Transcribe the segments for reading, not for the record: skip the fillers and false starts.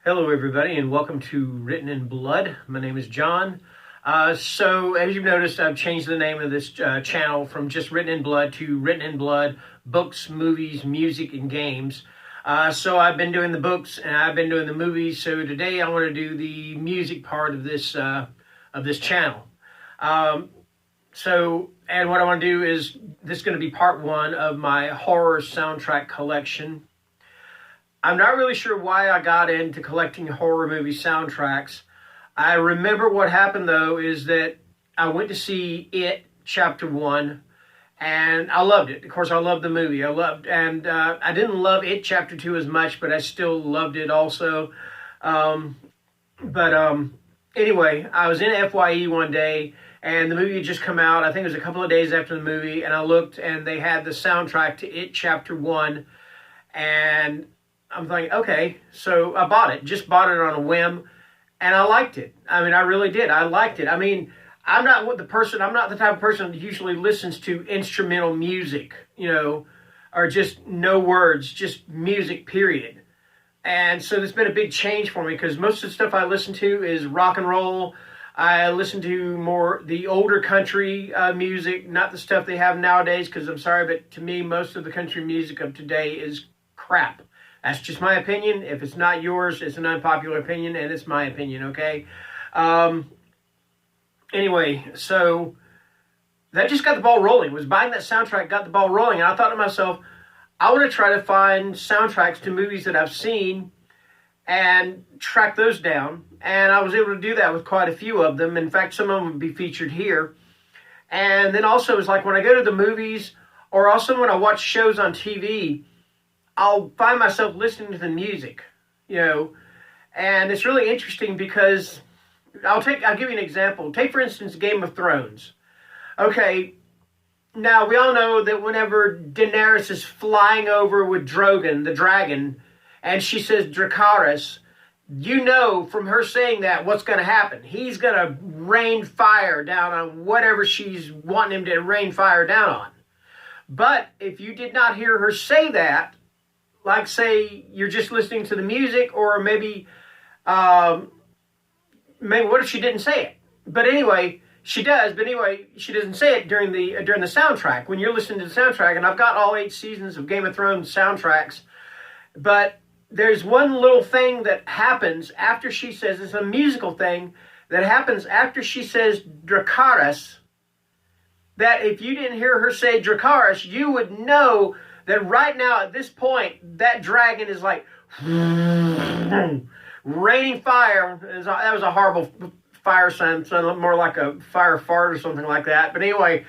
Hello, everybody, and welcome to Written in Blood. My name is John. So, as you've noticed, I've changed the name of this channel from just Written in Blood to Written in Blood, Books, Movies, Music, and Games. So I've been doing the books and I've been doing the movies. So today I want to do the music part of this channel. And what I want to do is, this is going to be part one of my horror soundtrack collection. I'm not really sure why I got into collecting horror movie soundtracks. I remember what happened, though, is that I went to see It, Chapter 1, and I loved it. Of course, I loved the movie. I didn't love It, Chapter 2 as much, but I still loved it also. Anyway, I was in FYE one day, and the movie had just come out. I think it was a couple of days after the movie, and I looked, and they had the soundtrack to It, Chapter 1, and I'm thinking, okay, so I just bought it on a whim, and I liked it. I mean, I really did. I liked it. I mean, I'm not the type of person that usually listens to instrumental music, or just no words, just music, period. And so there's been a big change for me, because most of the stuff I listen to is rock and roll. I listen to more the older country music, not the stuff they have nowadays, because I'm sorry, but to me, most of the country music of today is crap. That's just my opinion. If it's not yours, it's an unpopular opinion, and it's my opinion, okay? Anyway, so that just got the ball rolling. Was buying that soundtrack got the ball rolling, and I thought to myself, I want to try to find soundtracks to movies that I've seen and track those down. And I was able to do that with quite a few of them. In fact, some of them would be featured here. And then also, it's like when I go to the movies, or also when I watch shows on TV, I'll find myself listening to the music, and it's really interesting because I'll give you an example. Take, for instance, Game of Thrones. Okay, now we all know that whenever Daenerys is flying over with Drogon, the dragon, and she says Dracarys, from her saying that what's going to happen. He's going to rain fire down on whatever she's wanting him to rain fire down on. But if you did not hear her say that, like, say, you're just listening to the music, or maybe what if she didn't say it? But anyway, she does. But anyway, she doesn't say it during the soundtrack. When you're listening to the soundtrack, and I've got all 8 seasons of Game of Thrones soundtracks, but there's one little thing that happens after she says, it's a musical thing that happens after she says Dracarys, that if you didn't hear her say Dracarys, you would know that right now, at this point, that dragon is like raining fire. That was a horrible fire sound, more like a fire fart or something like that. But anyway,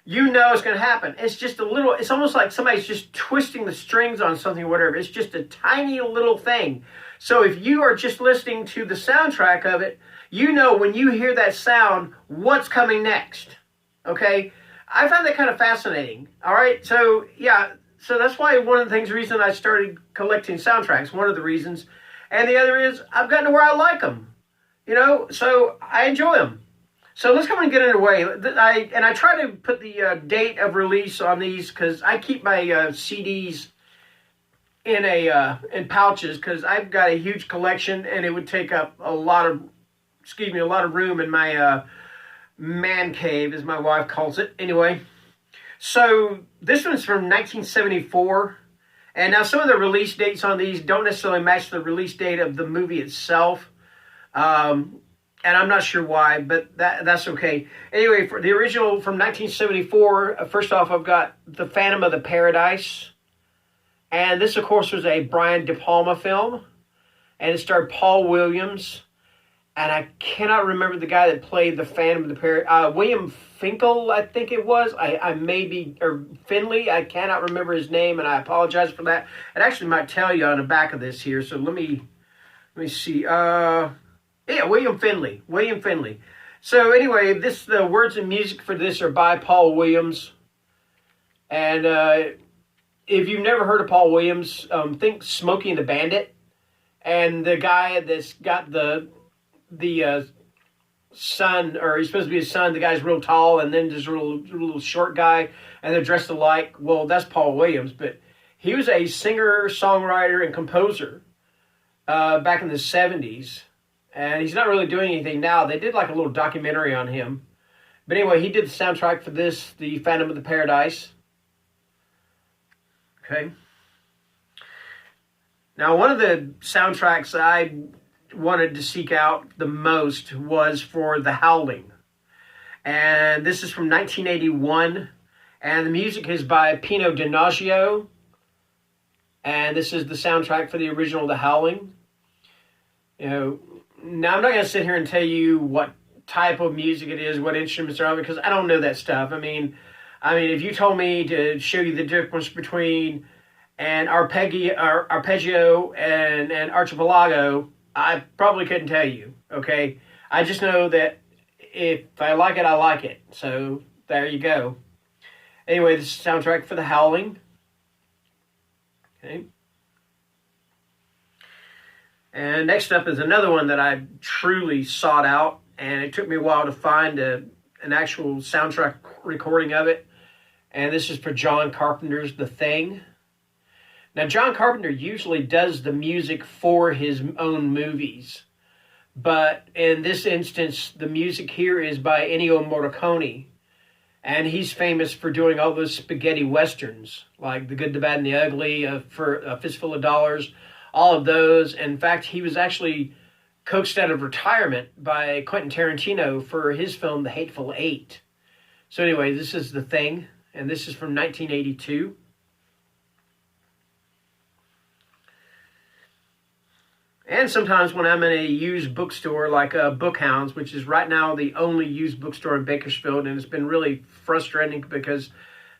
it's going to happen. It's just it's almost like somebody's just twisting the strings on something or whatever. It's just a tiny little thing. So if you are just listening to the soundtrack of it, when you hear that sound, what's coming next. Okay? I find that kind of fascinating. All right? So, yeah. So that's why one of the reason I started collecting soundtracks, one of the reasons. And the other is I've gotten to where I like them, so I enjoy them. So let's come and get underway. I try to put the date of release on these, because I keep my CDs in pouches, because I've got a huge collection, and it would take up a lot of room in my man cave, as my wife calls it. Anyway. So this one's from 1974, and now some of the release dates on these don't necessarily match the release date of the movie itself, and I'm not sure why, but that's okay. Anyway, for the original from 1974, first off, I've got The Phantom of the Paradise, and this, of course, was a Brian De Palma film, and it starred Paul Williams, and I cannot remember the guy that played the Phantom of the Paradise. William Finkel, I think it was. Or Finley. I cannot remember his name, and I apologize for that. It actually might tell you on the back of this here. So let me see. William Finley. William Finley. So anyway, the words and music for this are by Paul Williams. And if you've never heard of Paul Williams, think Smokey and the Bandit, and the guy that's got the son, or he's supposed to be his son. The guy's real tall, and then there's a little short guy, and they're dressed alike. Well, that's Paul Williams, but he was a singer, songwriter, and composer. back in the 70s. And he's not really doing anything now. They did like a little documentary on him. But anyway, he did the soundtrack for this, the Phantom of the Paradise. Okay. Now, one of the soundtracks I wanted to seek out the most was for The Howling. And this is from 1981. And the music is by Pino Donaggio. And this is the soundtrack for the original The Howling. You know, now I'm not going to sit here and tell you what type of music it is, what instruments are on, because I don't know that stuff. I mean, if you told me to show you the difference between an arpeggio and an archipelago, I probably couldn't tell you, okay? I just know that if I like it, I like it. So, there you go. Anyway, this is the soundtrack for The Howling. Okay. And next up is another one that I truly sought out, and it took me a while to find an actual soundtrack recording of it. And this is for John Carpenter's The Thing. Now, John Carpenter usually does the music for his own movies. But in this instance, the music here is by Ennio Morricone. And he's famous for doing all those spaghetti westerns, like The Good, the Bad, and the Ugly, for A Fistful of Dollars, all of those. In fact, he was actually coaxed out of retirement by Quentin Tarantino for his film, The Hateful Eight. So anyway, this is The Thing, and this is from 1982. And sometimes when I'm in a used bookstore like Bookhounds, which is right now the only used bookstore in Bakersfield, and it's been really frustrating because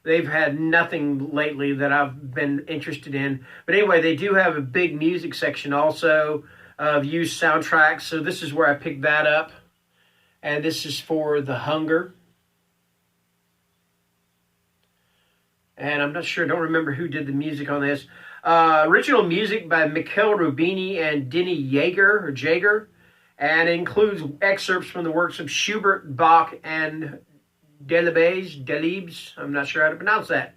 they've had nothing lately that I've been interested in. But anyway, they do have a big music section also of used soundtracks, so this is where I picked that up. And this is for The Hunger. And I'm not sure, I don't remember who did the music on this. Original music by Mikhail Rubini and Denny Jager, and it includes excerpts from the works of Schubert, Bach, and Delibes. I'm not sure how to pronounce that.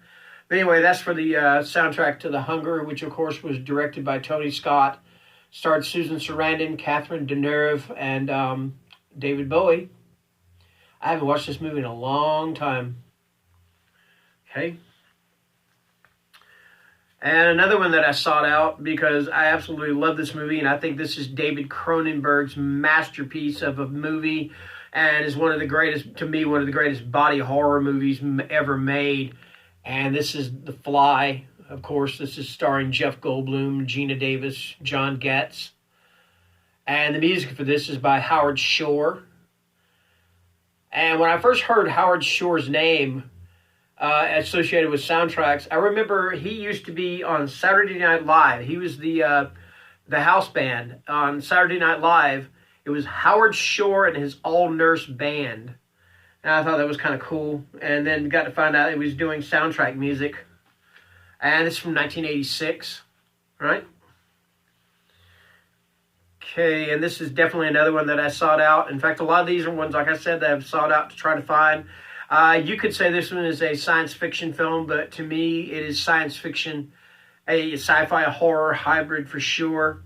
But anyway, that's for the soundtrack to The Hunger, which of course was directed by Tony Scott. Starred Susan Sarandon, Catherine Deneuve, and David Bowie. I haven't watched this movie in a long time. Okay. And another one that I sought out because I absolutely love this movie, and I think this is David Cronenberg's masterpiece of a movie, and is one of the greatest body horror movies ever made. And this is The Fly. Of course, this is starring Jeff Goldblum, Gina Davis, John Getz. And the music for this is by Howard Shore. And when I first heard Howard Shore's name associated with soundtracks, I remember he used to be on Saturday Night Live. He was the house band on Saturday Night Live. It was Howard Shore and his all-nurse band. And I thought that was kind of cool. And then got to find out he was doing soundtrack music. And it's from 1986, right? Okay, and this is definitely another one that I sought out. In fact, a lot of these are ones, like I said, that I've sought out to try to find. You could say this one is a science fiction film, but to me, it is science fiction, a sci-fi horror hybrid for sure.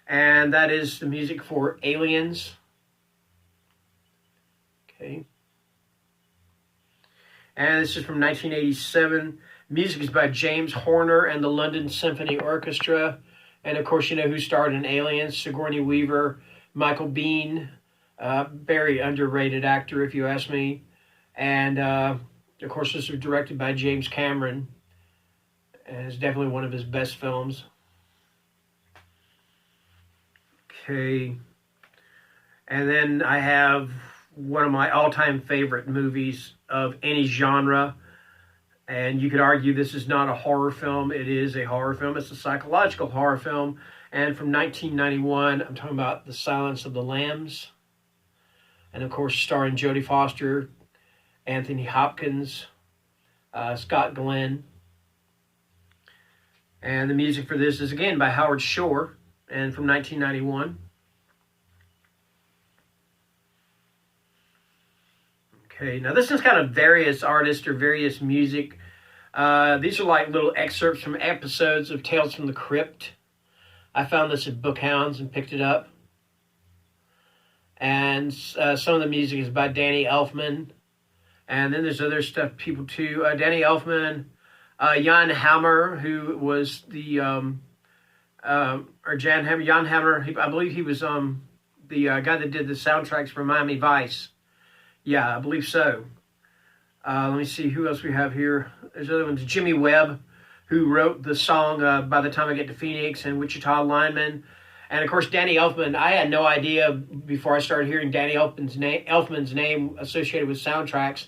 And that is the music for Aliens. Okay. And this is from 1987. Music is by James Horner and the London Symphony Orchestra. And of course, you know who starred in Aliens: Sigourney Weaver, Michael Biehn, very underrated actor, if you ask me. And of course, this was directed by James Cameron, and it's definitely one of his best films. Okay. And then I have one of my all-time favorite movies of any genre. And you could argue this is not a horror film. It is a horror film. It's a psychological horror film. And from 1991, I'm talking about The Silence of the Lambs. And of course, starring Jodie Foster, Anthony Hopkins, Scott Glenn. And the music for this is again by Howard Shore, and from 1991. Okay, now this is kind of various artists or various music. These are like little excerpts from episodes of Tales from the Crypt. I found this at Bookhounds and picked it up. And some of the music is by Danny Elfman. And then there's other stuff, people too. Danny Elfman, Jan Hammer, who was the, or Jan Hammer, I believe he was the guy that did the soundtracks for Miami Vice. Yeah, I believe so. Let me see who else we have here. There's other ones. Jimmy Webb, who wrote the song By the Time I Get to Phoenix and Wichita Lineman. And of course, Danny Elfman. I had no idea before I started hearing Danny Elfman's name associated with soundtracks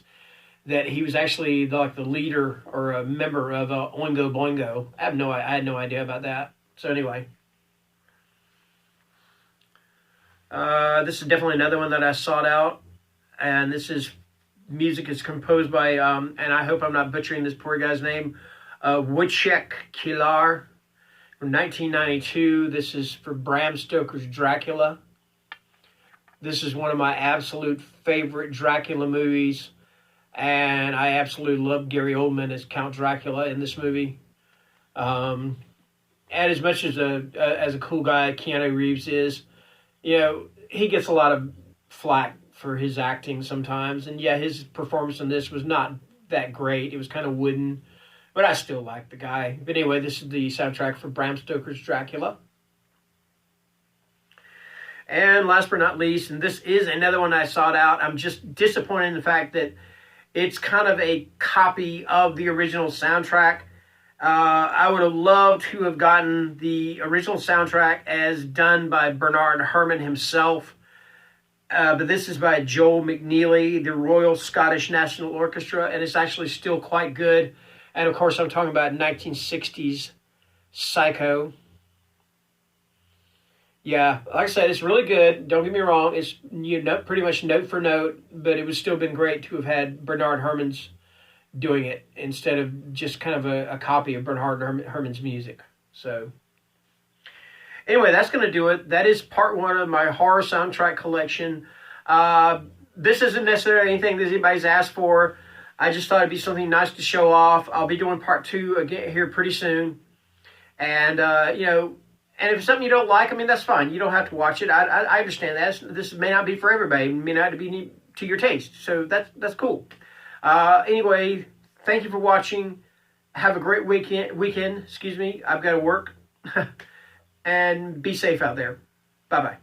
that he was actually the leader or a member of Oingo Boingo. I had no idea about that. So anyway, this is definitely another one that I sought out, and this is music is composed by and I hope I'm not butchering this poor guy's name, Wojciech Kilar. From 1992, this is for Bram Stoker's Dracula. This is one of my absolute favorite Dracula movies, and I absolutely love Gary Oldman as Count Dracula in this movie. And as much as a cool guy Keanu Reeves is, he gets a lot of flack for his acting sometimes, and yeah, his performance in this was not that great. It was kind of wooden. But I still like the guy. But anyway, this is the soundtrack for Bram Stoker's Dracula. And last but not least, and this is another one I sought out. I'm just disappointed in the fact that it's kind of a copy of the original soundtrack. I would have loved to have gotten the original soundtrack as done by Bernard Herrmann himself. But this is by Joel McNeely, the Royal Scottish National Orchestra, and it's actually still quite good. And of course, I'm talking about 1960s Psycho. Yeah, like I said, it's really good. Don't get me wrong. It's pretty much note for note, but it would still been great to have had Bernard Herrmann's doing it instead of just kind of a copy of Bernard Herrmann's music. So anyway, that's going to do it. That is part one of my horror soundtrack collection. This isn't necessarily anything that anybody's asked for. I just thought it'd be something nice to show off. I'll be doing part two again here pretty soon. And, and if it's something you don't like, that's fine. You don't have to watch it. I understand that. This may not be for everybody. It may not be to your taste. So that's cool. Anyway, thank you for watching. Have a great weekend. Excuse me. I've got to work. And be safe out there. Bye-bye.